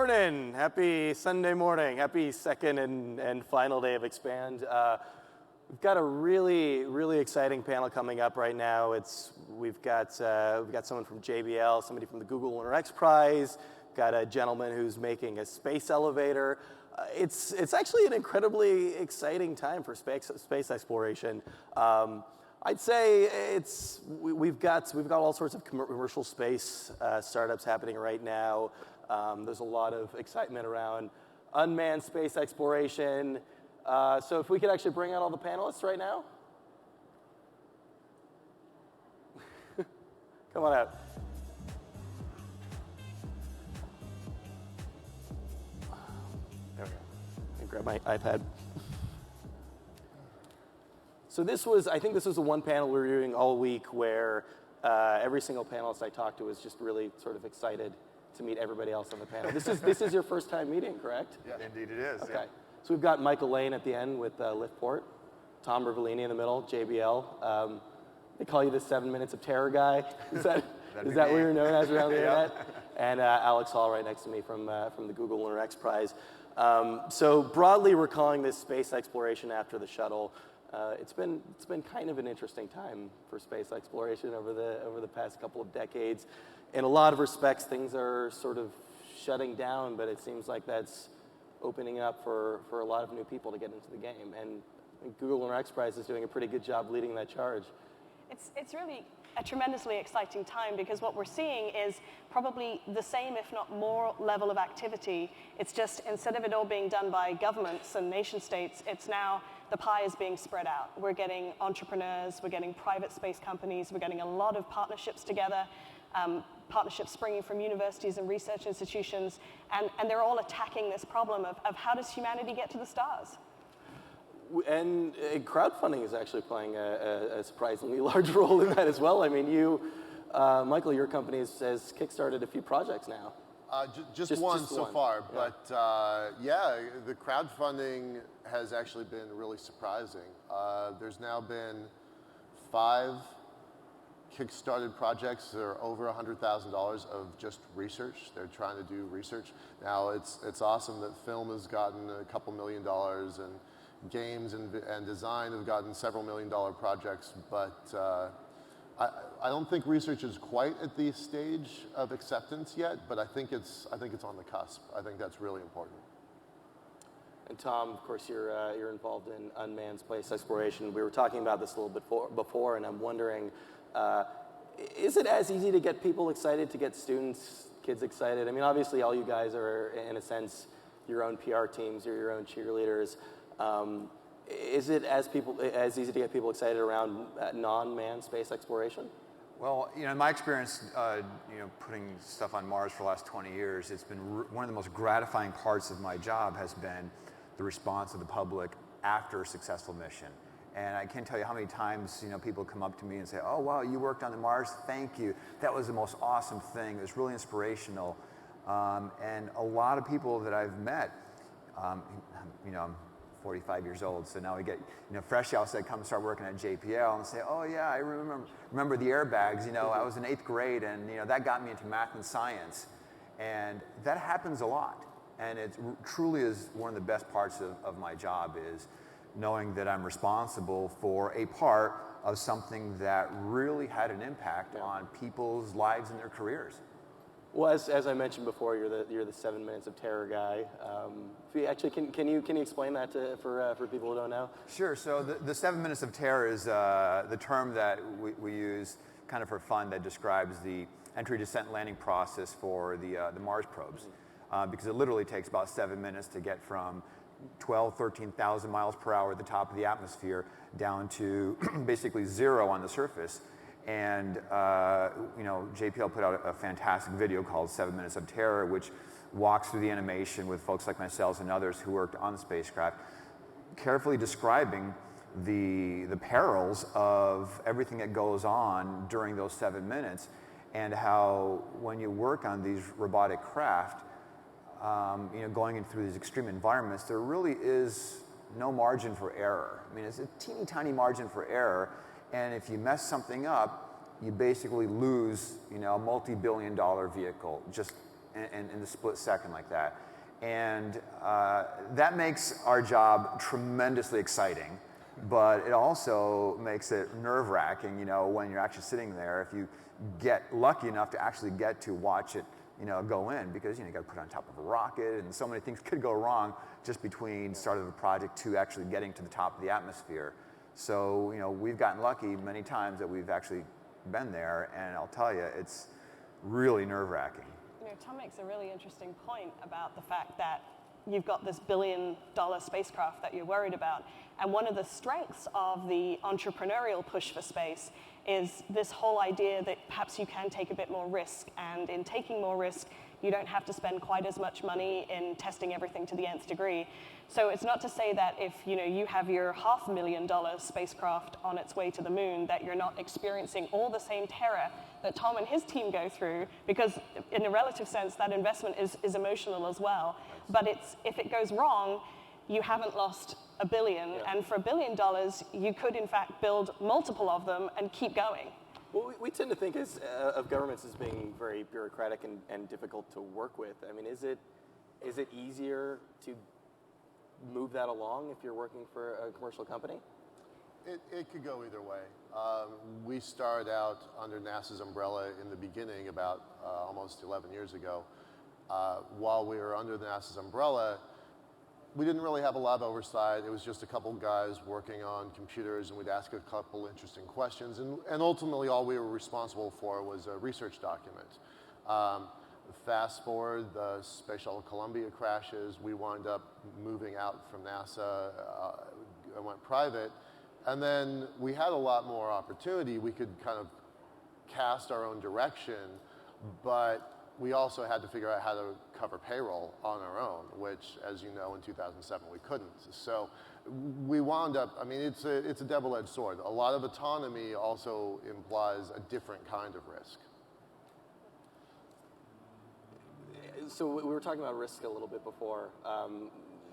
Morning. Happy Sunday morning. Happy second and final day of Expand. We've got a really exciting panel coming up right now. We've got someone from JBL, somebody from the Google Lunar X Prize, got a gentleman who's making a space elevator. It's actually an incredibly exciting time for space exploration. I'd say we've got all sorts of commercial space startups happening right now. There's a lot of excitement around unmanned space exploration. So if we could actually bring out all the panelists right now. Come on out. There we go. Let me grab my iPad. So I think this was the one panel we were doing all week where every single panelist I talked to was just really sort of excited to meet everybody else on the panel. This is your first time meeting, correct? Yeah, indeed it is. Okay. Yeah. So we've got Michael Lane at the end with LiftPort, Tom Rivellini in the middle, JBL. They call you the 7 Minutes of Terror guy. Is that what you're known as around the internet? And Alex Hall right next to me from the Google Lunar X Prize. So broadly, we're calling this space exploration after the shuttle. It's been kind of an interesting time for space exploration over the past couple of decades. In a lot of respects, things are sort of shutting down, but it seems like that's opening up for a lot of new people to get into the game. And Google Lunar X Prize is doing a pretty good job leading that charge. It's really a tremendously exciting time because what we're seeing is probably the same, if not more, level of activity. It's just instead of it all being done by governments and nation states, it's now the pie is being spread out. We're getting entrepreneurs, we're getting private space companies, we're getting a lot of partnerships together, partnerships springing from universities and research institutions, and they're all attacking this problem of how does humanity get to the stars? And crowdfunding is actually playing a surprisingly large role in that as well. I mean, Michael, your company has kickstarted a few projects now. Just one so far, yeah. But yeah, the crowdfunding has actually been really surprising. There's now been 5 kickstarted projects that are over $100,000 of just research. They're trying to do research. Now it's awesome that film has gotten a couple $1 million and games and design have gotten several $1 million projects, but I don't think research is quite at the stage of acceptance yet, but I think it's on the cusp. I think that's really important. And Tom, of course, you're involved in unmanned space exploration. We were talking about this a little bit before, and I'm wondering, is it as easy to get people excited, to get kids excited? I mean, obviously, all you guys are, in a sense, your own PR teams, you're your own cheerleaders. Is it as easy to get people excited around non-manned space exploration? Well, in my experience, putting stuff on Mars for the last 20 years, it's been one of the most gratifying parts of my job has been the response of the public after a successful mission. And I can't tell you how many times people come up to me and say, "Oh wow, you worked on the Mars. Thank you. That was the most awesome thing. It was really inspirational." And a lot of people that I've met, I'm 45 years old, so now we get fresh outs that come start working at JPL and say, "Oh yeah, I remember the airbags. I was in 8th grade, and that got me into math and science." And that happens a lot, and it truly is one of the best parts of my job is knowing that I'm responsible for a part of something that really had an impact on people's lives and their careers. Well, as I mentioned before, you're the 7 Minutes of Terror guy. Can you explain that for people who don't know? Sure. So the 7 Minutes of Terror is the term that we use kind of for fun that describes the entry, descent, landing process for the Mars probes, because it literally takes about 7 minutes to get from 13,000 miles per hour at the top of the atmosphere down to basically 0 on the surface. And JPL put out a fantastic video called 7 Minutes of Terror, which walks through the animation with folks like myself and others who worked on the spacecraft, carefully describing the perils of everything that goes on during those 7 minutes, and how when you work on these robotic craft, going in through these extreme environments, there really is no margin for error. I mean, it's a teeny tiny margin for error. And if you mess something up, you basically lose, a multi-billion-dollar vehicle just in the split second like that. And that makes our job tremendously exciting, but it also makes it nerve-wracking, you know, when you're actually sitting there, if you get lucky enough to actually get to watch it, you know, go in, because, you know, you got to put it on top of a rocket, and so many things could go wrong just between start of a project to actually getting to the top of the atmosphere. So, you know, we've gotten lucky many times that we've actually been there, and I'll tell you, it's really nerve-wracking. You know, Tom makes a really interesting point about the fact that you've got this billion-dollar spacecraft that you're worried about. And one of the strengths of the entrepreneurial push for space is this whole idea that perhaps you can take a bit more risk. And in taking more risk, you don't have to spend quite as much money in testing everything to the nth degree. So it's not to say that if, you know, you have your $500,000 spacecraft on its way to the moon, that you're not experiencing all the same terror that Tom and his team go through, because in a relative sense, that investment is emotional as well. But if it goes wrong, you haven't lost $1 billion, and for $1 billion, you could in fact build multiple of them and keep going. Well, we tend to think of governments as being very bureaucratic and difficult to work with. I mean, is it easier to move that along if you're working for a commercial company? It could go either way. We started out under NASA's umbrella in the beginning about almost 11 years ago. While we were under NASA's umbrella, we didn't really have a lot of oversight. It was just a couple guys working on computers, and we'd ask a couple interesting questions. And ultimately, all we were responsible for was a research document. Fast forward, the Space Shuttle Columbia crashes. We wound up moving out from NASA and went private. And then we had a lot more opportunity. We could kind of cast our own direction, but we also had to figure out how to cover payroll on our own, which, as you know, in 2007 we couldn't. So we wound up, I mean, it's a double-edged sword. A lot of autonomy also implies a different kind of risk. So we were talking about risk a little bit before.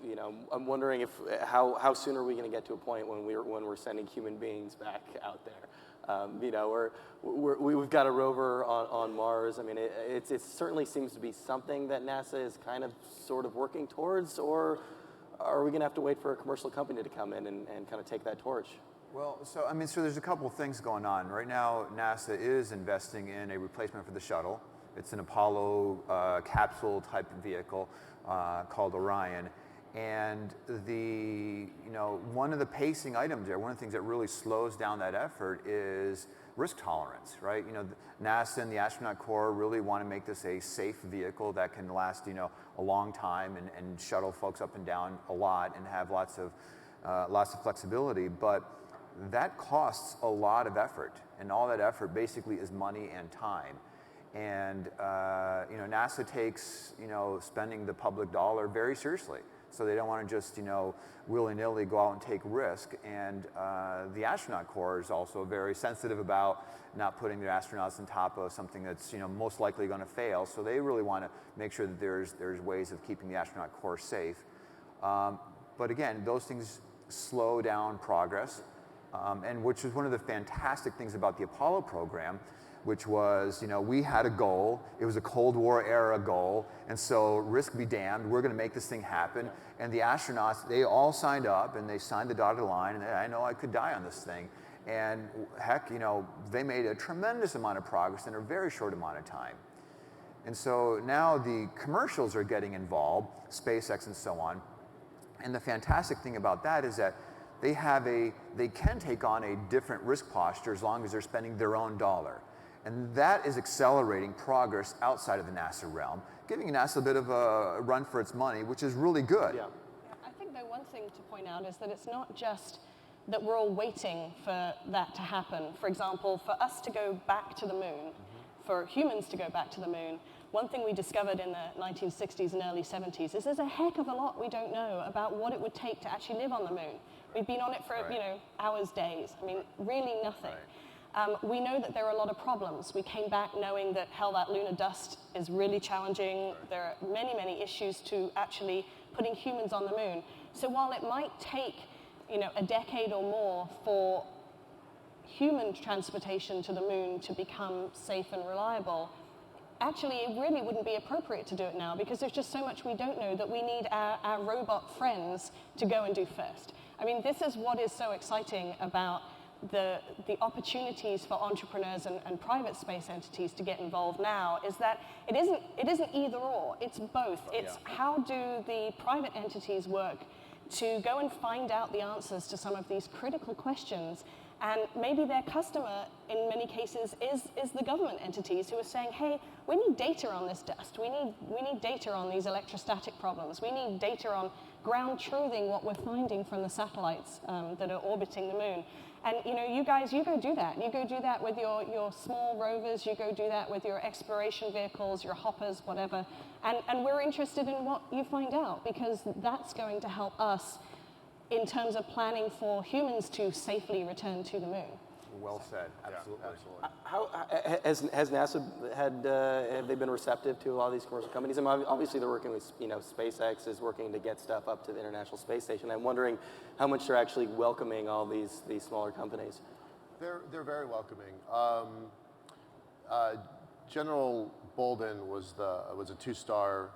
You know, I'm wondering how soon are we going to get to a point when we're sending human beings back out there? You know, we've got a rover on Mars. I mean, it certainly seems to be something that NASA is kind of sort of working towards, or are we going to have to wait for a commercial company to come in and kind of take that torch? Well, so I mean, so there's a couple of things going on. Right now, NASA is investing in a replacement for the shuttle. It's an Apollo capsule type vehicle called Orion. And one of the pacing items there, one of the things that really slows down that effort is risk tolerance, right? You know, NASA and the astronaut corps really want to make this a safe vehicle that can last, you know, a long time and shuttle folks up and down a lot and have lots of flexibility. But that costs a lot of effort, and all that effort basically is money and time. And you know, NASA takes, you know, spending the public dollar very seriously. So they don't want to just, you know, willy-nilly go out and take risk. And the astronaut corps is also very sensitive about not putting their astronauts on top of something that's, you know, most likely going to fail. So they really want to make sure that there's ways of keeping the astronaut corps safe. But again, those things slow down progress, and which is one of the fantastic things about the Apollo program, which was, you know, we had a goal. It was a Cold War era goal. And so risk be damned, we're going to make this thing happen. And the astronauts, they all signed up, and they signed the dotted line, and I know I could die on this thing. And heck, you know, they made a tremendous amount of progress in a very short amount of time. And so now the commercials are getting involved, SpaceX and so on. And the fantastic thing about that is that they can take on a different risk posture as long as they're spending their own dollar. And that is accelerating progress outside of the NASA realm, giving NASA a bit of a run for its money, which is really good. Yeah. I think, though, one thing to point out is that it's not just that we're all waiting for that to happen. For example, for us to go back to the moon, for humans to go back to the moon, one thing we discovered in the 1960s and early 70s is there's a heck of a lot we don't know about what it would take to actually live on the moon. We've been on it for, you know, hours, days. I mean, really nothing. Right. We know that there are a lot of problems. We came back knowing that, hell, that lunar dust is really challenging. There are many, many issues to actually putting humans on the moon. So while it might take, you know, a decade or more for human transportation to the moon to become safe and reliable, actually it really wouldn't be appropriate to do it now because there's just so much we don't know that we need our robot friends to go and do first. I mean, this is what is so exciting about the opportunities for entrepreneurs and private space entities to get involved now is that it isn't either or, it's both. It's how do the private entities work to go and find out the answers to some of these critical questions, and maybe their customer in many cases is the government entities who are saying, hey, we need data on this dust, we need data on these electrostatic problems, we need data on ground truthing what we're finding from the satellites that are orbiting the moon. And you guys, you go do that. You go do that with your small rovers, you go do that with your exploration vehicles, your hoppers, whatever. And we're interested in what you find out because that's going to help us in terms of planning for humans to safely return to the moon. Well said, absolutely. Absolutely. How has NASA have they been receptive to a lot of these commercial companies? I mean, obviously they're working with, SpaceX is working to get stuff up to the International Space Station. I'm wondering how much they're actually welcoming all these smaller companies. They're very welcoming. General Bolden was a two-star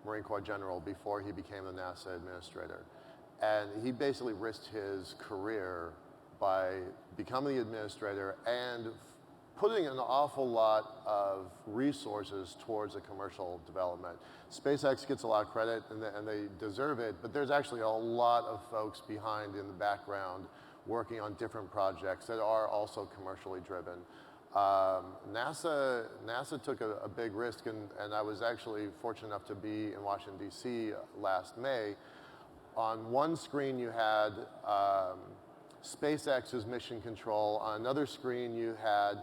Marine Corps general before he became the NASA administrator, and he basically risked his career by becoming the administrator and putting an awful lot of resources towards a commercial development. SpaceX gets a lot of credit, and they deserve it, but there's actually a lot of folks behind in the background working on different projects that are also commercially driven. NASA took a big risk, and I was actually fortunate enough to be in Washington, D.C. last May. On one screen you had SpaceX's mission control. On another screen you had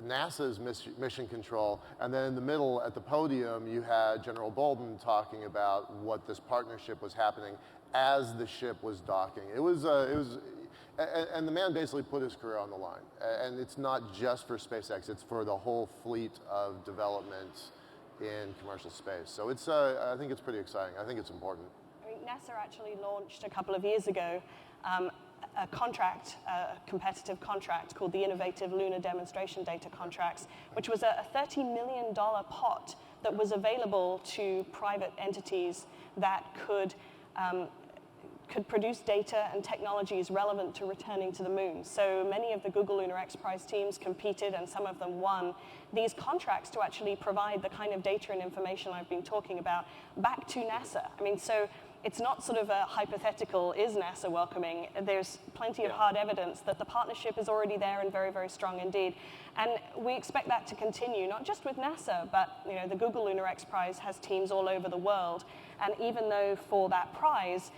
NASA's mission control, and then in the middle at the podium you had General Bolden talking about what this partnership was happening as the ship was docking. And the man basically put his career on the line. And it's not just for SpaceX, it's for the whole fleet of development in commercial space. So it's, I think it's pretty exciting. I think it's important. I mean, NASA actually launched a couple of years ago a contract, a competitive contract called the Innovative Lunar Demonstration Data Contracts, which was a $30 million pot that was available to private entities that could produce data and technologies relevant to returning to the moon. So many of the Google Lunar X Prize teams competed, and some of them won these contracts to actually provide the kind of data and information I've been talking about back to NASA. I mean, so it's not sort of a hypothetical, is NASA welcoming? There's plenty of hard evidence that the partnership is already there and very, very strong indeed. And we expect that to continue, not just with NASA, but the Google Lunar X Prize has teams all over the world. And even though for that prize,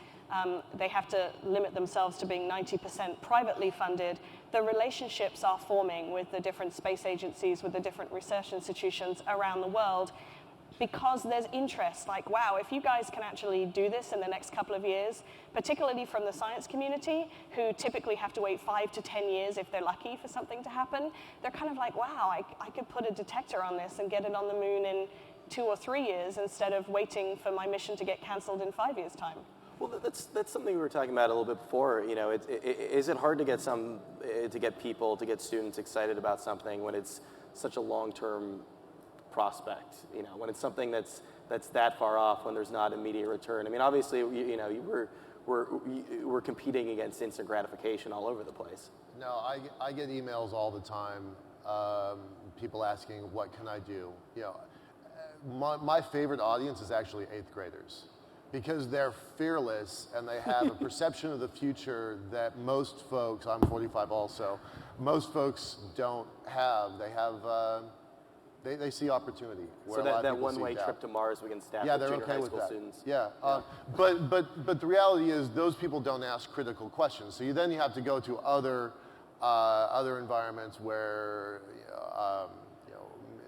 they have to limit themselves to being 90% privately funded, the relationships are forming with the different space agencies, with the different research institutions around the world, because there's interest. Like, wow, if you guys can actually do this in the next couple of years, particularly from the science community, who typically have to wait 5 to 10 years if they're lucky for something to happen, they're kind of like, wow, I could put a detector on this and get it on the moon in 2 or 3 years instead of waiting for my mission to get canceled in 5 years' time. Well, that's something we were talking about a little bit before. Is it hard to get people, to get students excited about something when it's such a long-term prospect? When it's something that's that far off, when there's not immediate return. I mean, obviously, we're competing against instant gratification all over the place. No, I get emails all the time. People asking, what can I do? My favorite audience is actually 8th graders, because they're fearless and they have a perception of the future that most folks, I'm 45 also, most folks don't have. They have, they see opportunity. So that one-way trip to Mars, we can staff with junior high school students. Yeah, but the reality is those people don't ask critical questions. So then you have to go to other environments where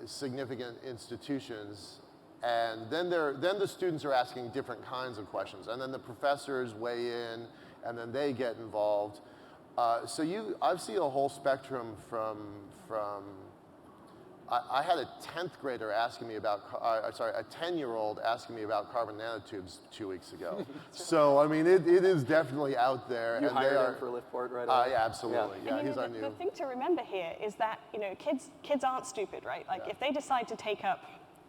significant institutions. And then the students are asking different kinds of questions, and then the professors weigh in, and then they get involved. So I've seen a whole spectrum from I had a 10th grader asking me about, sorry, a 10-year-old asking me about carbon nanotubes 2 weeks ago. So, I mean, it is definitely out there. You and hired they are, him for LiftPort right away? Yeah, absolutely. Yeah, And he's our the new. thing to remember here is that kids aren't stupid, right? Like if they decide to take up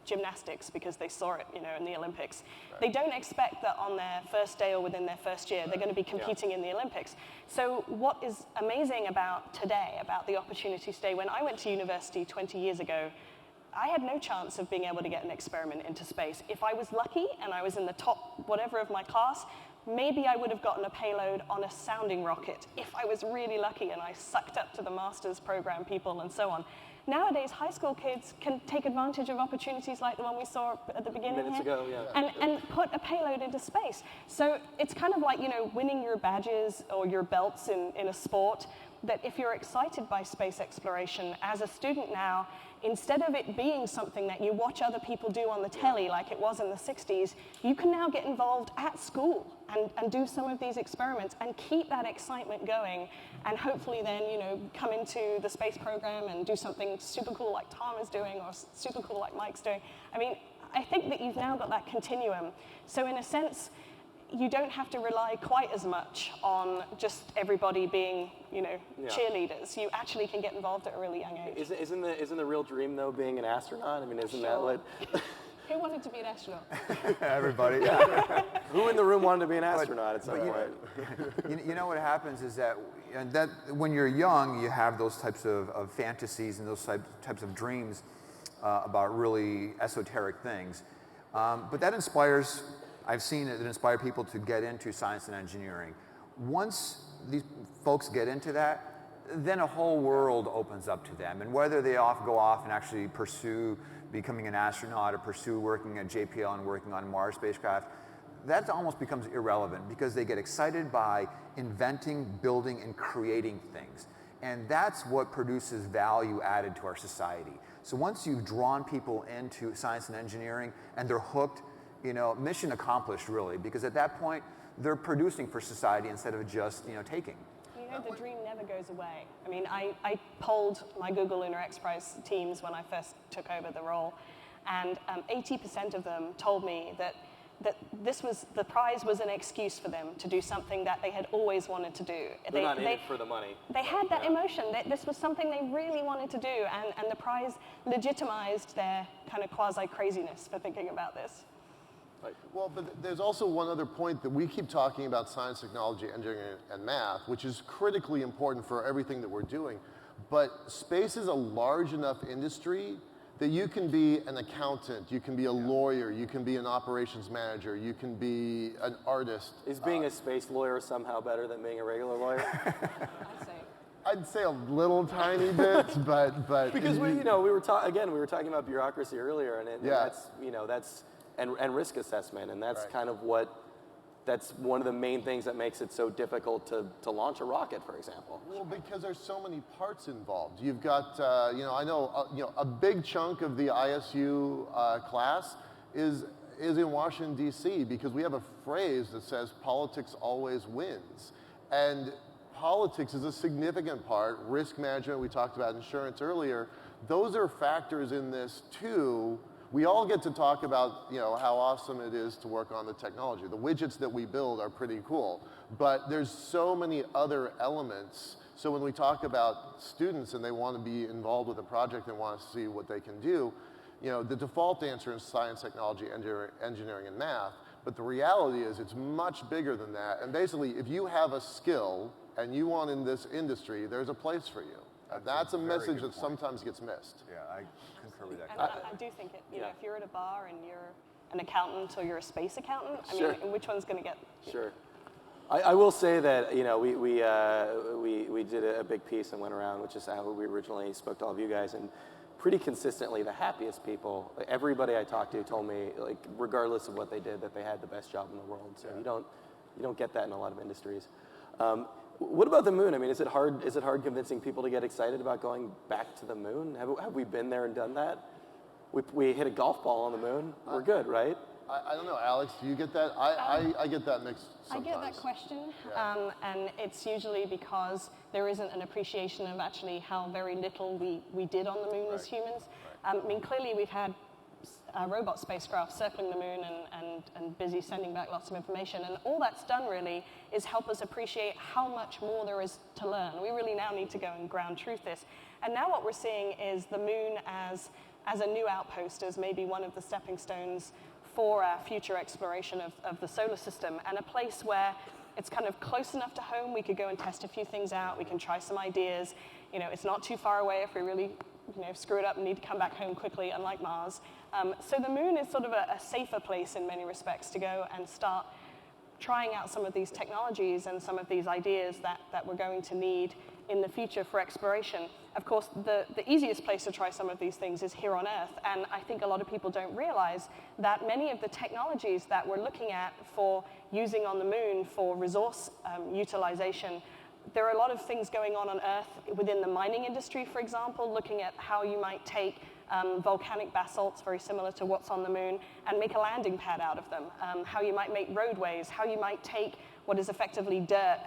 gymnastics because they saw it, in the Olympics, they don't expect that on their first day or within their first year they're going to be competing in the Olympics. So what is amazing about today, about the opportunity today, when I went to university 20 years ago, I had no chance of being able to get an experiment into space. If I was lucky and I was in the top whatever of my class, maybe I would have gotten a payload on a sounding rocket if I was really lucky and I sucked up to the master's program people and so on. Nowadays, high school kids can take advantage of opportunities like the one we saw at the beginning Minutes here, ago, yeah. and put a payload into space. So it's kind of like, winning your badges or your belts in a sport, that if you're excited by space exploration as a student now, instead of it being something that you watch other people do on the telly like it was in the 60s, you can now get involved at school and do some of these experiments and keep that excitement going, and hopefully then, come into the space program and do something super cool like Tom is doing or super cool like Mike's doing. I mean, I think that you've now got that continuum. So in a sense, you don't have to rely quite as much on just everybody being, cheerleaders. You actually can get involved at a really young age. Isn't the real dream though being an astronaut? I mean, isn't that what? Who wanted to be an astronaut? Everybody. Who in the room wanted to be an astronaut at some point? You know what happens is that when you're young, you have those types of fantasies and those types of dreams about really esoteric things. But that inspires, I've seen it inspire people to get into science and engineering. Once these folks get into that, then a whole world opens up to them. And whether they go off and actually pursue becoming an astronaut or pursue working at JPL and working on Mars spacecraft, that almost becomes irrelevant because they get excited by inventing, building, and creating things. And that's what produces value added to our society. So once you've drawn people into science and engineering and they're hooked, mission accomplished really, because at that point, they're producing for society instead of just, taking. The dream never goes away. I mean, I polled my Google Lunar X Prize teams when I first took over the role, and 80% of them told me that the prize was an excuse for them to do something that they had always wanted to do. They're not in it for the money. They had that emotion. This was something they really wanted to do, and the prize legitimized their kind of quasi-craziness for thinking about this. Well, but there's also one other point that we keep talking about: science, technology, engineering, and math, which is critically important for everything that we're doing. But space is a large enough industry that you can be an accountant, you can be a lawyer, you can be an operations manager, you can be an artist. Is being a space lawyer somehow better than being a regular lawyer? I'd say a little tiny bit, but because we were talking about bureaucracy earlier, and that's and risk assessment, and that's kind of that's one of the main things that makes it so difficult to launch a rocket, for example. Well, because there's so many parts involved. You've got, I know, a big chunk of the ISU class is in Washington, D.C., because we have a phrase that says politics always wins. And politics is a significant part. Risk management, we talked about insurance earlier. Those are factors in this, too. We all get to talk about, how awesome it is to work on the technology. The widgets that we build are pretty cool, but there's so many other elements. So when we talk about students and they want to be involved with a project and want to see what they can do, the default answer is science, technology, engineering, and math. But the reality is it's much bigger than that. And basically, if you have a skill and you want in this industry, there's a place for you. That's a message that sometimes gets missed. Yeah, I concur with that. And I do think if you're at a bar and you're an accountant or you're a space accountant, Sure. I mean, which one's going to get? Sure. I will say that we did a big piece and went around, which is how we originally spoke to all of you guys, and pretty consistently the happiest people, everybody I talked to told me, like, regardless of what they did, that they had the best job in the world. So you don't get that in a lot of industries. What about the moon? I mean, is it hard convincing people to get excited about going back to the moon? Have we been there and done that? We hit a golf ball on the moon. We're good, right? I don't know, Alex, do you get that? I get that mixed sometimes. I get that question, Yeah. and it's usually because there isn't an appreciation of actually how very little we did on the moon as humans. I mean, clearly we've had robot spacecraft circling the moon and busy sending back lots of information, and all that's done really is help us appreciate how much more there is to learn. We really now need to go and ground truth this. And now what we're seeing is the moon as a new outpost, as maybe one of the stepping stones for our future exploration of the solar system, and a place where it's kind of close enough to home. We could go and test a few things out. We can try some ideas. You know, it's not too far away if we really, screw it up and need to come back home quickly, unlike Mars. So the moon is sort of a safer place in many respects to go and start trying out some of these technologies and some of these ideas that we're going to need in the future for exploration. Of course, the easiest place to try some of these things is here on Earth, and I think a lot of people don't realize that many of the technologies that we're looking at for using on the moon for resource utilization, there are a lot of things going on Earth within the mining industry, for example, looking at how you might take volcanic basalts, very similar to what's on the moon, and make a landing pad out of them, how you might make roadways, how you might take what is effectively dirt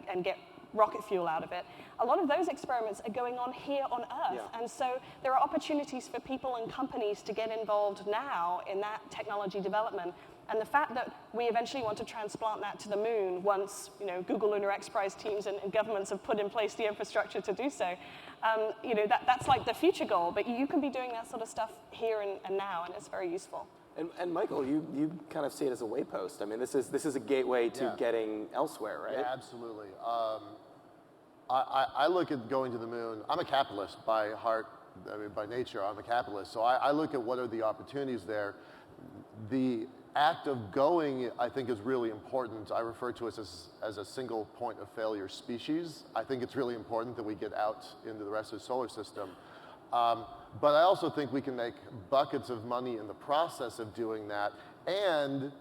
and get rocket fuel out of it. A lot of those experiments are going on here on Earth, and so there are opportunities for people and companies to get involved now in that technology development. And the fact that we eventually want to transplant that to the moon once, Google Lunar X Prize teams and governments have put in place the infrastructure to do so, that's like the future goal. But you can be doing that sort of stuff here and now, and it's very useful. And Michael, you kind of see it as a waypost. I mean, this is a gateway to getting elsewhere, right? Yeah, absolutely. I look at going to the moon. I'm a capitalist by heart. I mean, by nature, I'm a capitalist. So I look at what are the opportunities there. The act of going, I think, is really important. I refer to us as a single point of failure species. I think it's really important that we get out into the rest of the solar system. But I also think we can make buckets of money in the process of doing that, and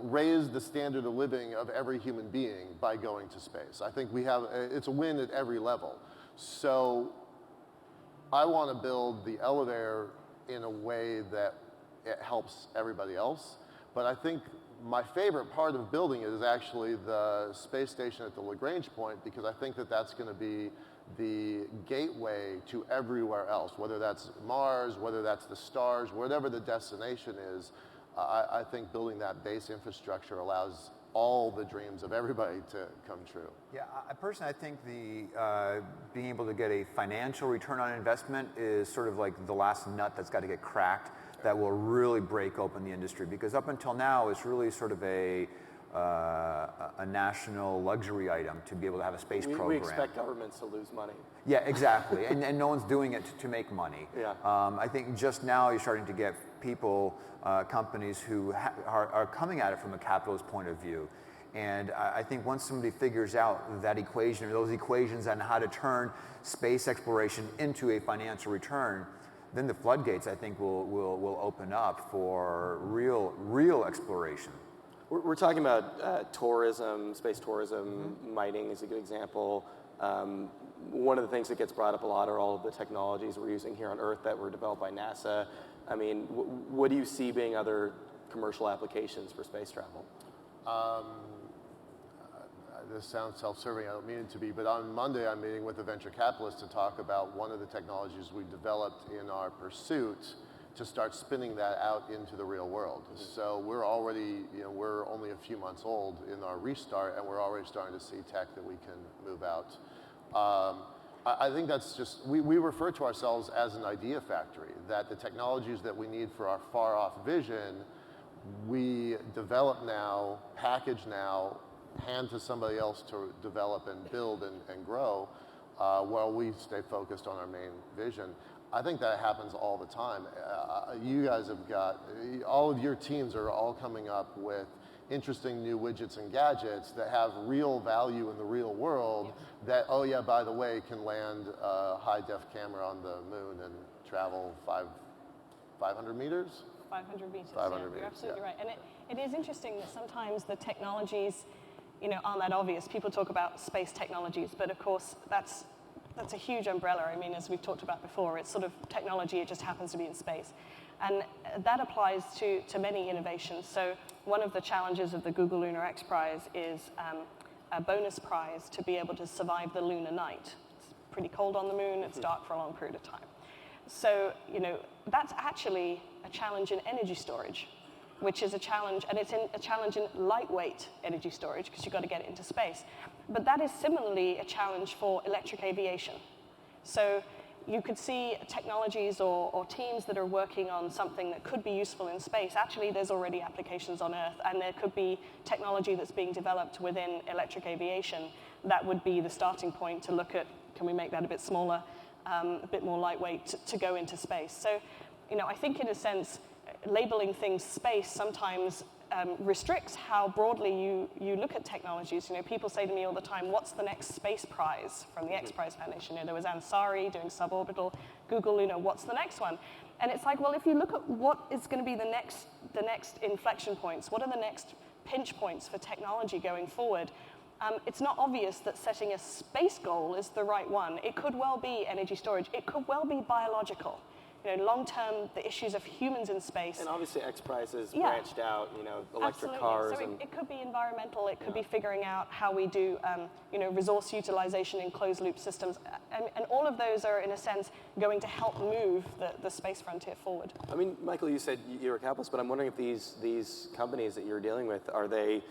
raise the standard of living of every human being by going to space. I think it's a win at every level. So I want to build the elevator in a way that it helps everybody else. But I think my favorite part of building it is actually the space station at the Lagrange point, because I think that that's going to be the gateway to everywhere else, whether that's Mars, whether that's the stars, whatever the destination is. I think building that base infrastructure allows all the dreams of everybody to come true. Yeah, I think the being able to get a financial return on investment is sort of like the last nut that's got to get cracked that will really break open the industry, because up until now it's really sort of a national luxury item to be able to have a space program. We expect governments to lose money. Yeah, exactly, and no one's doing it to make money. Yeah. I think just now you're starting to get people, companies who are coming at it from a capitalist point of view. And I think once somebody figures out that equation, or those equations on how to turn space exploration into a financial return, then the floodgates, I think, will open up for real exploration. We're talking about tourism, space tourism. Mining is a good example. One of the things that gets brought up a lot are all of the technologies we're using here on Earth that were developed by NASA. I mean, what do you see being other commercial applications for space travel? This sounds self-serving, I don't mean it to be, but on Monday I'm meeting with a venture capitalist to talk about one of the technologies we developed in our pursuit to start spinning that out into the real world. So we're already, we're only a few months old in our restart, and we're already starting to see tech that we can move out. I think that's just, we refer to ourselves as an idea factory, that the technologies that we need for our far-off vision, we develop now, package now, hand to somebody else to develop and build and grow, while we stay focused on our main vision. I think that happens all the time. You guys have got, all of your teams are all coming up with interesting new widgets and gadgets that have real value in the real world that, oh yeah, by the way, can land a high-def camera on the moon and travel 500 meters? 500 meters, 500 You're meters, absolutely right. And it is interesting that sometimes the technologies, aren't that obvious. People talk about space technologies, but of course that's a huge umbrella. I mean, as we've talked about before, it's sort of technology, it just happens to be in space. And that applies to many innovations. So one of the challenges of the Google Lunar X Prize is a bonus prize to be able to survive the lunar night. It's pretty cold on the moon, it's dark for a long period of time. So, that's actually a challenge in energy storage, which is a challenge, and it's a challenge in lightweight energy storage because you've got to get it into space. But that is similarly a challenge for electric aviation. So you could see technologies or teams that are working on something that could be useful in space. Actually, there's already applications on Earth, and there could be technology that's being developed within electric aviation that would be the starting point to look at, can we make that a bit smaller, a bit more lightweight to go into space. So, I think in a sense, labeling things space sometimes restricts how broadly you look at technologies. People say to me all the time, what's the next space prize from the X Prize Foundation? There was Ansari doing suborbital, Google Lunar, what's the next one? And it's like, well, if you look at what is going to be the next inflection points, what are the next pinch points for technology going forward, it's not obvious that setting a space goal is the right one. It could well be energy storage. It could well be biological. Long-term, the issues of humans in space. And obviously X Prize is branched out, electric Absolutely. cars. So it could be environmental, it could be figuring out how we do, resource utilization in closed-loop systems. And all of those are, in a sense, going to help move the space frontier forward. I mean, Michael, you said you're a capitalist, but I'm wondering if these companies that you're dealing with, are they,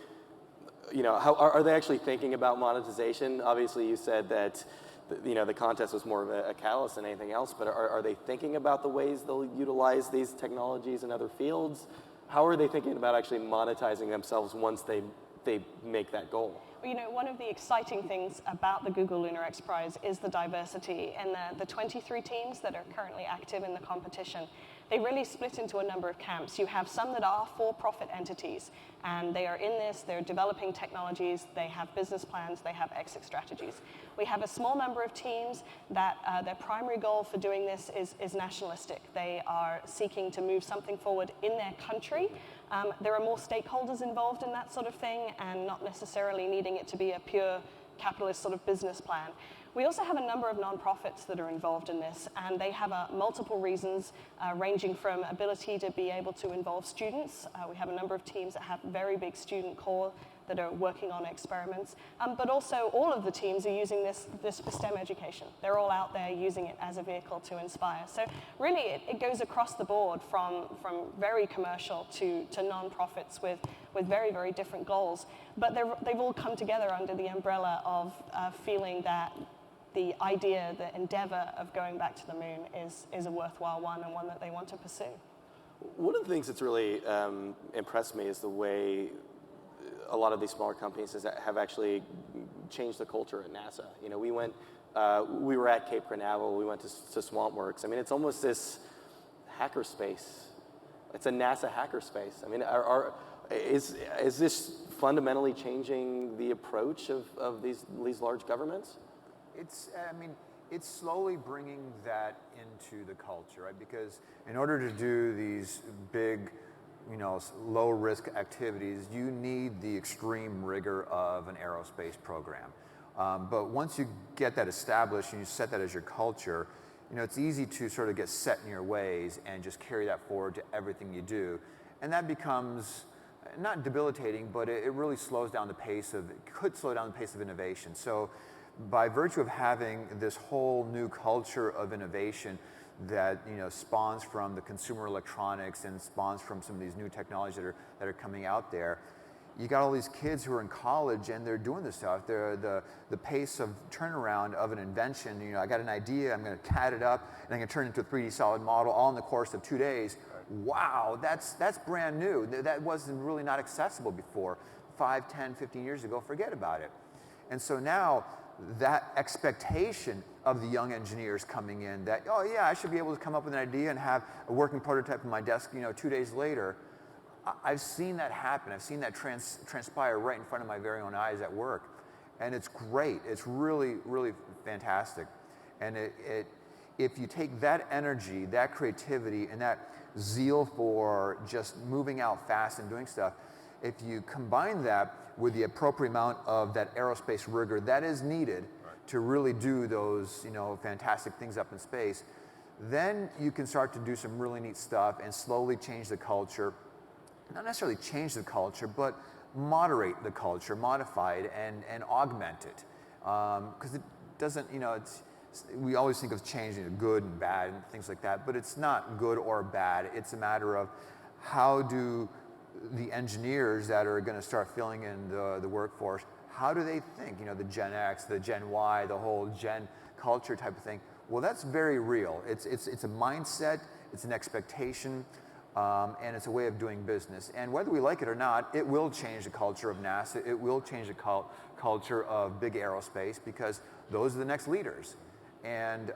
are they actually thinking about monetization? Obviously, you said that the contest was more of a catalyst than anything else, but are they thinking about the ways they'll utilize these technologies in other fields? How are they thinking about actually monetizing themselves once they make that goal? Well, one of the exciting things about the Google Lunar X Prize is the diversity, and the 23 teams that are currently active in the competition. They really split into a number of camps. You have some that are for-profit entities, and they are in this, they're developing technologies, they have business plans, they have exit strategies. We have a small number of teams that their primary goal for doing this is nationalistic. They are seeking to move something forward in their country. There are more stakeholders involved in that sort of thing, and not necessarily needing it to be a pure capitalist sort of business plan. We also have a number of nonprofits that are involved in this, and they have multiple reasons, ranging from ability to be able to involve students. We have a number of teams that have very big student core that are working on experiments, but also all of the teams are using this for STEM education. They're all out there using it as a vehicle to inspire. So really, it goes across the board from very commercial to nonprofits with very, very different goals. But they've all come together under the umbrella of feeling that the idea, the endeavor of going back to the moon is a worthwhile one, and one that they want to pursue. One of the things that's really impressed me is the way a lot of these smaller companies have actually changed the culture at NASA. We were at Cape Canaveral, we went to SwampWorks. I mean, it's almost this hacker space. It's a NASA hacker space. I mean, is this fundamentally changing the approach of these large governments? It's slowly bringing that into the culture, right? Because in order to do these big, low-risk activities, you need the extreme rigor of an aerospace program. But once you get that established and you set that as your culture, it's easy to sort of get set in your ways and just carry that forward to everything you do. And that becomes not debilitating, but it really slows down the pace could slow down the pace of innovation. So by virtue of having this whole new culture of innovation that spawns from the consumer electronics and spawns from some of these new technologies that are coming out there, you got all these kids who are in college and they're doing this stuff. The pace of turnaround of an invention, I got an idea, I'm going to CAD it up, and I'm going to turn it into a 3D solid model all in the course of 2 days. Wow, that's brand new. That wasn't really not accessible before. 5, 10, 15 years ago, forget about it. And so now, that expectation of the young engineers coming in that, oh yeah, I should be able to come up with an idea and have a working prototype on my desk, 2 days later. I've seen that happen. I've seen that transpire right in front of my very own eyes at work. And it's great. It's really, really fantastic. And if you take that energy, that creativity, and that zeal for just moving out fast and doing stuff, if you combine that with the appropriate amount of that aerospace rigor that is needed to really do those, fantastic things up in space, then you can start to do some really neat stuff and slowly change the culture. Not necessarily change the culture, but moderate the culture, modify it, and augment it. Because it doesn't, we always think of changing to good and bad and things like that, but it's not good or bad. It's a matter of how do the engineers that are going to start filling in the workforce, how do they think? The Gen X, the Gen Y, the whole Gen culture type of thing. Well, that's very real. It's a mindset, it's an expectation, and it's a way of doing business. And whether we like it or not, it will change the culture of NASA. It will change the culture of big aerospace, because those are the next leaders. And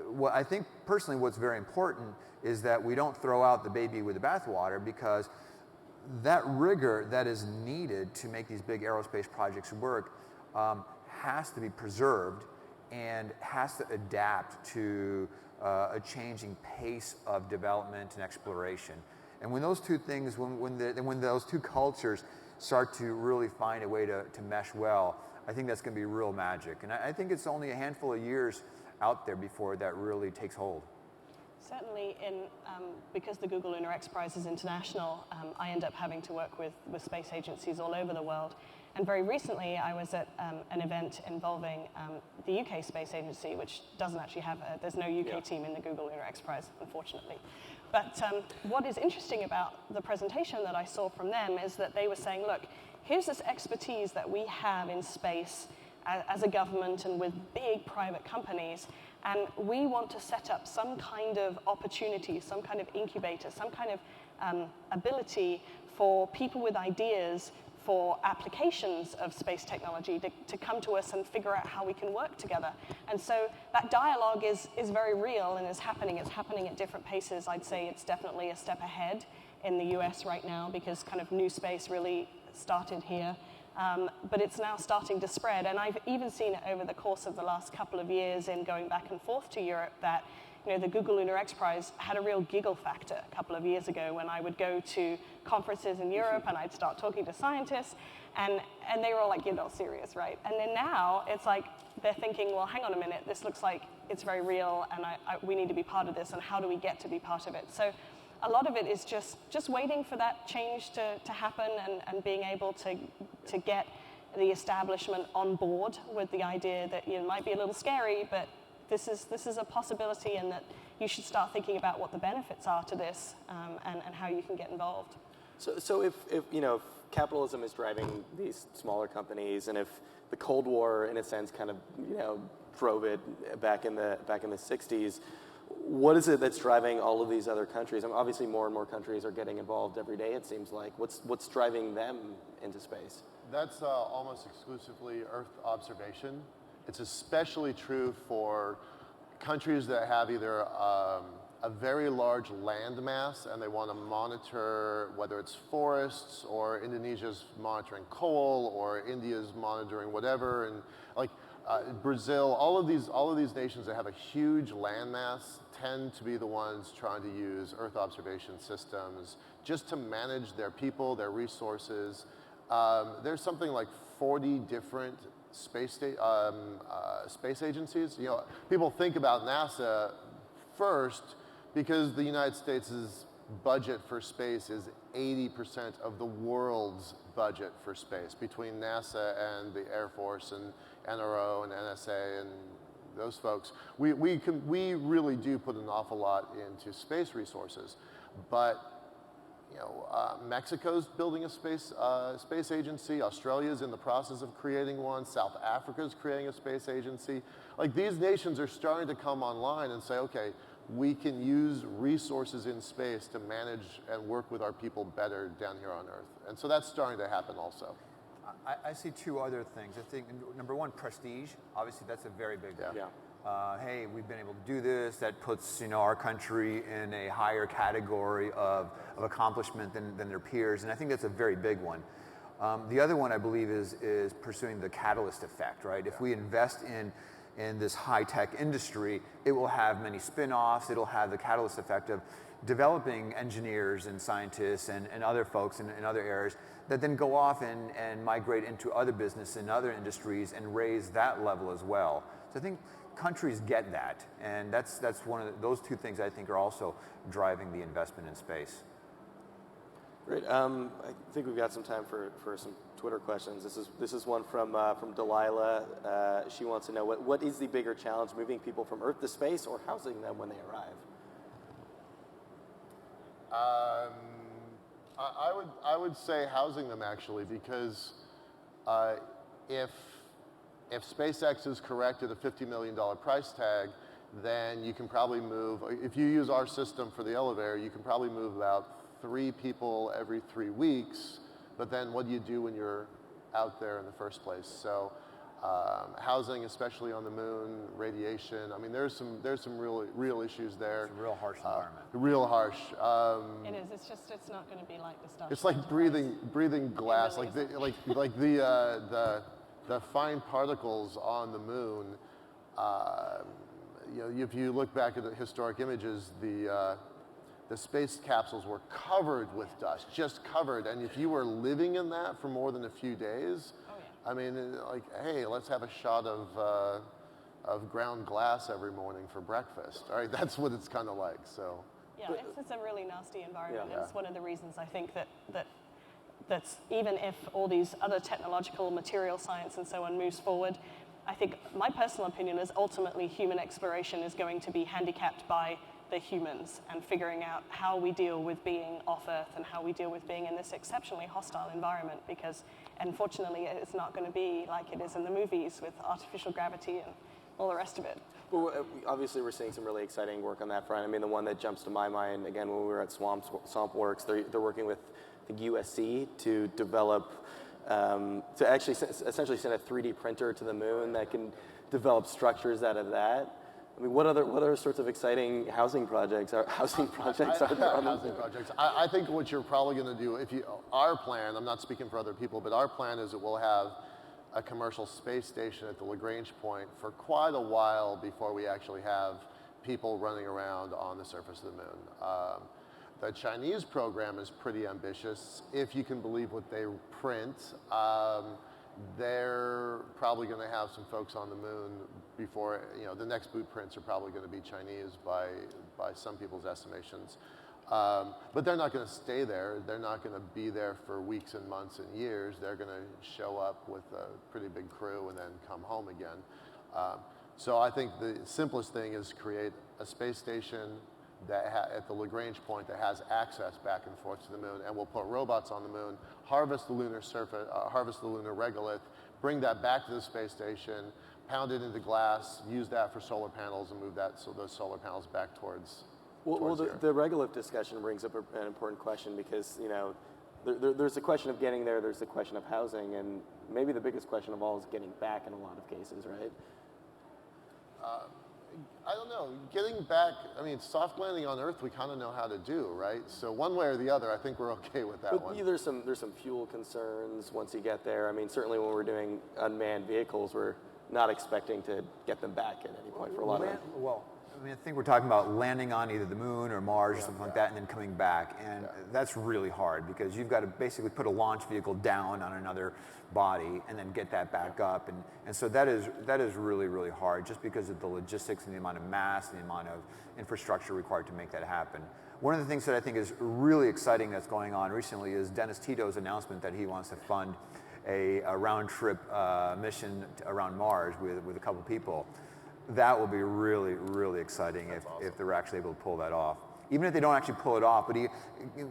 what I think personally what's very important is that we don't throw out the baby with the bathwater, because that rigor that is needed to make these big aerospace projects work has to be preserved and has to adapt to a changing pace of development and exploration. And when those two things, when those two cultures start to really find a way to mesh well, I think that's going to be real magic. And I think it's only a handful of years out there before that really takes hold. Certainly, because the Google Lunar X Prize is international, I end up having to work with space agencies all over the world. And very recently, I was at an event involving the UK Space Agency, which doesn't actually have there's no UK team in the Google Lunar X Prize, unfortunately. But what is interesting about the presentation that I saw from them is that they were saying, look, here's this expertise that we have in space as a government and with big private companies, and we want to set up some kind of opportunity, some kind of incubator, some kind of ability for people with ideas for applications of space technology to come to us and figure out how we can work together. And so that dialogue is very real and is happening. It's happening at different paces. I'd say it's definitely a step ahead in the US right now, because kind of new space really started here. But it's now starting to spread. And I've even seen it over the course of the last couple of years in going back and forth to Europe that the Google Lunar X Prize had a real giggle factor a couple of years ago when I would go to conferences in Europe and I'd start talking to scientists, and they were all like, you're not serious, right? And then now it's like they're thinking, well, hang on a minute, this looks like it's very real, and we need to be part of this, and how do we get to be part of it? So a lot of it is just waiting for that change to happen and being able to get the establishment on board with the idea that it might be a little scary, but this is a possibility, and that you should start thinking about what the benefits are to this, and how you can get involved. So if capitalism is driving these smaller companies, and if the Cold War in a sense kind of drove it back in the 60s, what is it that's driving all of these other countries? I mean, obviously more and more countries are getting involved every day, it seems like. What's driving them into space? That's almost exclusively Earth observation. It's especially true for countries that have either a very large land mass and they want to monitor whether it's forests, or Indonesia's monitoring coal, or India's monitoring whatever, and like Brazil, all of these nations that have a huge land mass tend to be the ones trying to use Earth observation systems just to manage their people, their resources. There's something like 40 different space agencies. People think about NASA first because the United States' budget for space is 80% of the world's budget for space, between NASA and the Air Force and NRO and NSA and those folks. We really do put an awful lot into space resources, but Mexico's building a space agency. Australia's in the process of creating one. South Africa's creating a space agency. Like, these nations are starting to come online and say, okay, we can use resources in space to manage and work with our people better down here on Earth. And so that's starting to happen also. I see two other things. I think, number one, prestige. Obviously, that's a very big one. Yeah. Hey, we've been able to do this. That puts our country in a higher category of accomplishment than their peers, and I think that's a very big one. The other one, I believe, is pursuing the catalyst effect, right? Yeah. If we invest in this high-tech industry, it will have many spin-offs. It'll have the catalyst effect of developing engineers and scientists and other folks in other areas that then go off and migrate into other business and other industries and raise that level as well. So I think countries get that, and that's one of those two things I think are also driving the investment in space. Great. I think we've got some time for some Twitter questions. This is one from Delilah. She wants to know what is the bigger challenge, moving people from Earth to space or housing them when they arrive? I would say housing them, actually, because if SpaceX is correct at a $50 million price tag, then you can probably move, if you use our system for the elevator, you can probably move about 3 people every 3 weeks, but then what do you do when you're out there in the first place? So housing, especially on the moon, radiation, I mean, there's some real issues there. It's a real harsh environment. Real harsh. It is. It's not going to be like the stuff. It's like breathing glass, really like the fine particles on the moon. You know, if you look back at the historic images, the space capsules were covered with dust, just covered. And if you were living in that for more than a few days, I mean, like, hey, let's have a shot of ground glass every morning for breakfast. All right, that's what it's kind of like. So. Yeah, it's a really nasty environment. Yeah. It's one of the reasons I think that's even if all these other technological material science and so on moves forward, I think my personal opinion is ultimately human exploration is going to be handicapped by the humans and figuring out how we deal with being off Earth and how we deal with being in this exceptionally hostile environment, because unfortunately it's not going to be like it is in the movies with artificial gravity and all the rest of it. Well, obviously we're seeing some really exciting work on that front. I mean, the one that jumps to my mind, again, when we were at SwampWorks, they're working with the USC to develop, to actually essentially send a 3D printer to the moon that can develop structures out of that. I mean, what other sorts of exciting housing projects are there on the moon? I think what you're probably going to do, our plan, I'm not speaking for other people, but our plan is that we'll have a commercial space station at the Lagrange point for quite a while before we actually have people running around on the surface of the moon. The Chinese program is pretty ambitious. If you can believe what they print, they're probably going to have some folks on the moon before, the next blueprints are probably going to be Chinese by some people's estimations. But they're not going to stay there. They're not going to be there for weeks and months and years. They're going to show up with a pretty big crew and then come home again. So I think the simplest thing is create a space station at the Lagrange point that has access back and forth to the moon, and we'll put robots on the moon, harvest the lunar surface, harvest the lunar regolith, bring that back to the space station, pound it into glass, use that for solar panels, and move those solar panels back towards. Well, the regolith discussion brings up an important question, because there's a question of getting there, there's the question of housing, and maybe the biggest question of all is getting back in a lot of cases, right? I don't know. Getting back, I mean, soft landing on Earth, we kind of know how to do, right? So one way or the other, I think we're okay with that one. There's some fuel concerns once you get there. I mean, certainly when we're doing unmanned vehicles, we're not expecting to get them back at any point for a lot of them. Well, I mean, I think we're talking about landing on either the moon or Mars or something like that, and then coming back, and that's really hard, because you've got to basically put a launch vehicle down on another body and then get that back up, and so that is really, really hard, just because of the logistics and the amount of mass and the amount of infrastructure required to make that happen. One of the things that I think is really exciting that's going on recently is Dennis Tito's announcement that he wants to fund a round-trip mission around Mars with a couple people. That will be really, really exciting if they're actually able to pull that off. Even if they don't actually pull it off, but you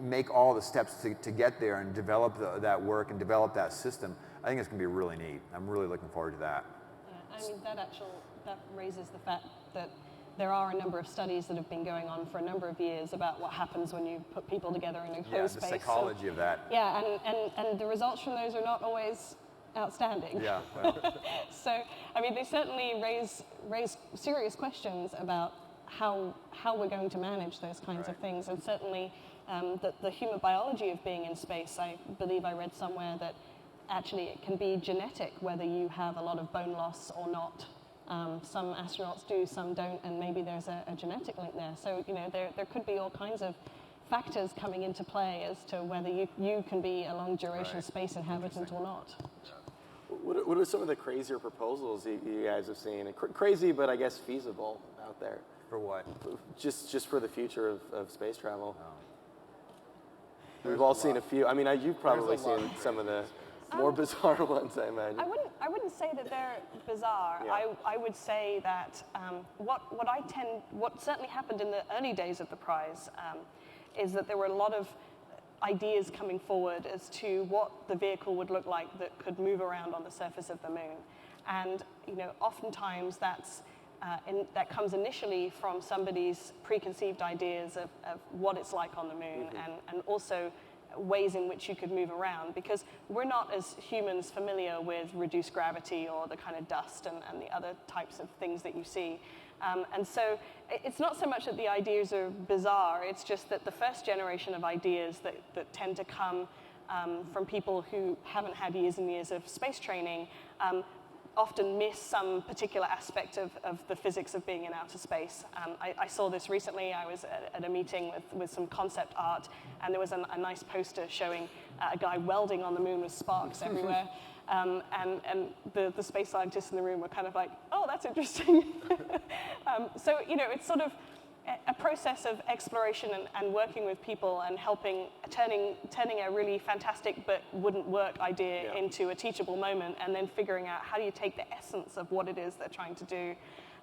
make all the steps to get there and develop that work and develop that system, I think it's going to be really neat. I'm really looking forward to that. Yeah, I mean, that raises the fact that there are a number of studies that have been going on for a number of years about what happens when you put people together in a closed space. The psychology of that. Yeah, and the results from those are not always outstanding. Yeah. Well. So, I mean, they certainly raise serious questions about how we're going to manage those kinds of things, and certainly the human biology of being in space. I believe I read somewhere that actually it can be genetic whether you have a lot of bone loss or not. Some astronauts do, some don't, and maybe there's a genetic link there. So, there could be all kinds of factors coming into play as to whether you can be a long duration space inhabitant or not. What are some of the crazier proposals you guys have seen? Crazy, but I guess feasible out there. For what? Just for the future of space travel. Oh. We've all seen a few. I mean, you've probably There's a lot seen of some of the more bizarre ones, I imagine. I wouldn't say that they're bizarre. Yeah. I would say that what certainly happened in the early days of the prize is that there were a lot of ideas coming forward as to what the vehicle would look like that could move around on the surface of the moon, and oftentimes that comes initially from somebody's preconceived ideas of what it's like on the moon, and also ways in which you could move around, because we're not as humans familiar with reduced gravity or the kind of dust and the other types of things that you see. And so it's not so much that the ideas are bizarre, it's just that the first generation of ideas that tend to come from people who haven't had years and years of space training often miss some particular aspect of the physics of being in outer space. I saw this recently. I was at a meeting with some concept art, and there was a nice poster showing a guy welding on the moon with sparks everywhere. And the space scientists in the room were kind of like, oh, that's interesting. So, it's sort of a process of exploration and working with people and turning a really fantastic but wouldn't work idea into a teachable moment, and then figuring out how do you take the essence of what it is they're trying to do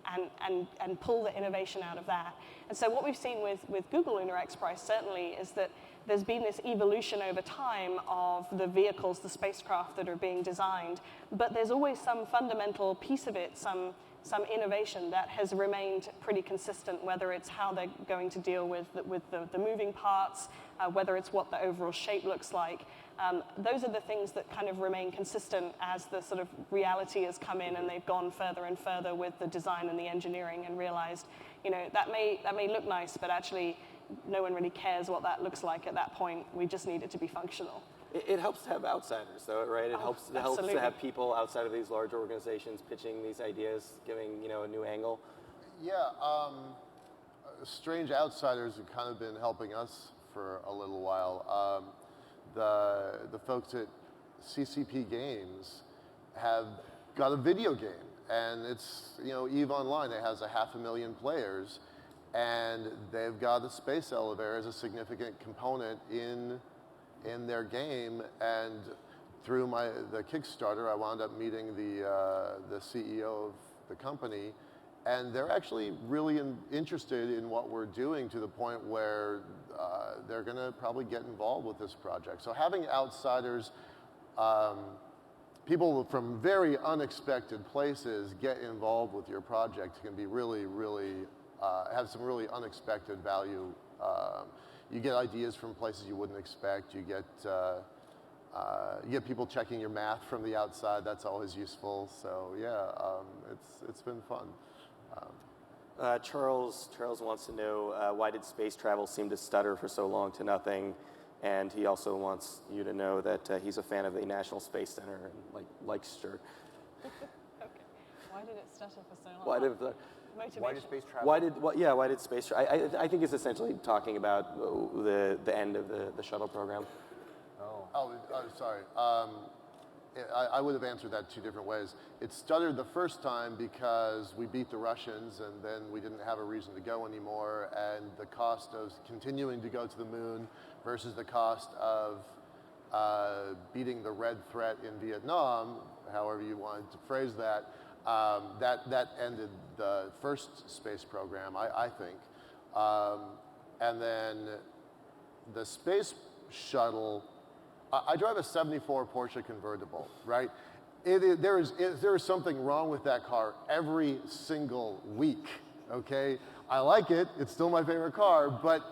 and pull the innovation out of that. And so what we've seen with Google Lunar X Prize certainly is that there's been this evolution over time of the vehicles, the spacecraft that are being designed, but there's always some fundamental piece of it, some innovation that has remained pretty consistent, whether it's how they're going to deal with the moving parts, whether it's what the overall shape looks like. Those are the things that kind of remain consistent as the sort of reality has come in and they've gone further and further with the design and the engineering and realized, that may look nice, but actually no one really cares what that looks like at that point. We just need it to be functional. It helps to have outsiders, though, right? It helps to have people outside of these large organizations pitching these ideas, giving a new angle. Yeah, strange outsiders have kind of been helping us for a little while. The folks at CCP Games have got a video game, and it's EVE Online. It has 500,000 players, and they've got the space elevator as a significant component in their game. And through the Kickstarter, I wound up meeting the CEO of the company, and they're actually really interested in what we're doing, to the point where they're going to probably get involved with this project. So having outsiders, people from very unexpected places get involved with your project can be really, really, have some really unexpected value. You get ideas from places you wouldn't expect. You get people checking your math from the outside. That's always useful. So yeah, it's been fun. Charles wants to know, why did space travel seem to stutter for so long to nothing? And he also wants you to know that he's a fan of the National Space Center and likes your. Okay. Why did it stutter for so long? Why did space travel? Why did space travel? I think it's essentially talking about the end of the shuttle program. Oh, sorry. I would have answered that two different ways. It stuttered the first time because we beat the Russians, and then we didn't have a reason to go anymore, and the cost of continuing to go to the moon versus the cost of beating the red threat in Vietnam, however you wanted to phrase that, that ended the first space program, I think. And then the space shuttle, I drive a '74 Porsche convertible, right? There is something wrong with that car every single week, okay? I like it, it's still my favorite car, but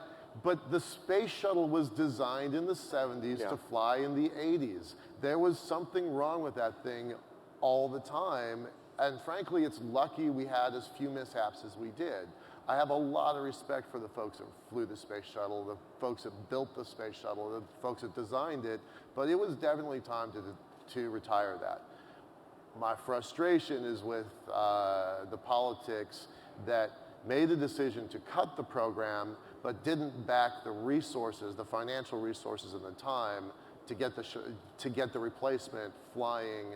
the space shuttle was designed in the 70s to fly in the 80s. There was something wrong with that thing all the time, and frankly, it's lucky we had as few mishaps as we did. I have a lot of respect for the folks that flew the space shuttle, the folks that built the space shuttle, the folks that designed it, but it was definitely time to retire that. My frustration is with the politics that made the decision to cut the program, but didn't back the resources, the financial resources and the time to get the replacement flying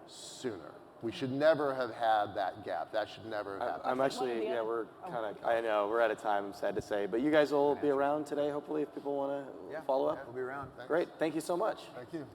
sooner. We should never have had that gap. That should never have happened. I'm actually, yeah, we're kind of, I know, we're out of time, I'm sad to say. But you guys will be around today, hopefully, if people want to follow up. We'll be around. Great, thank you so much. Thank you.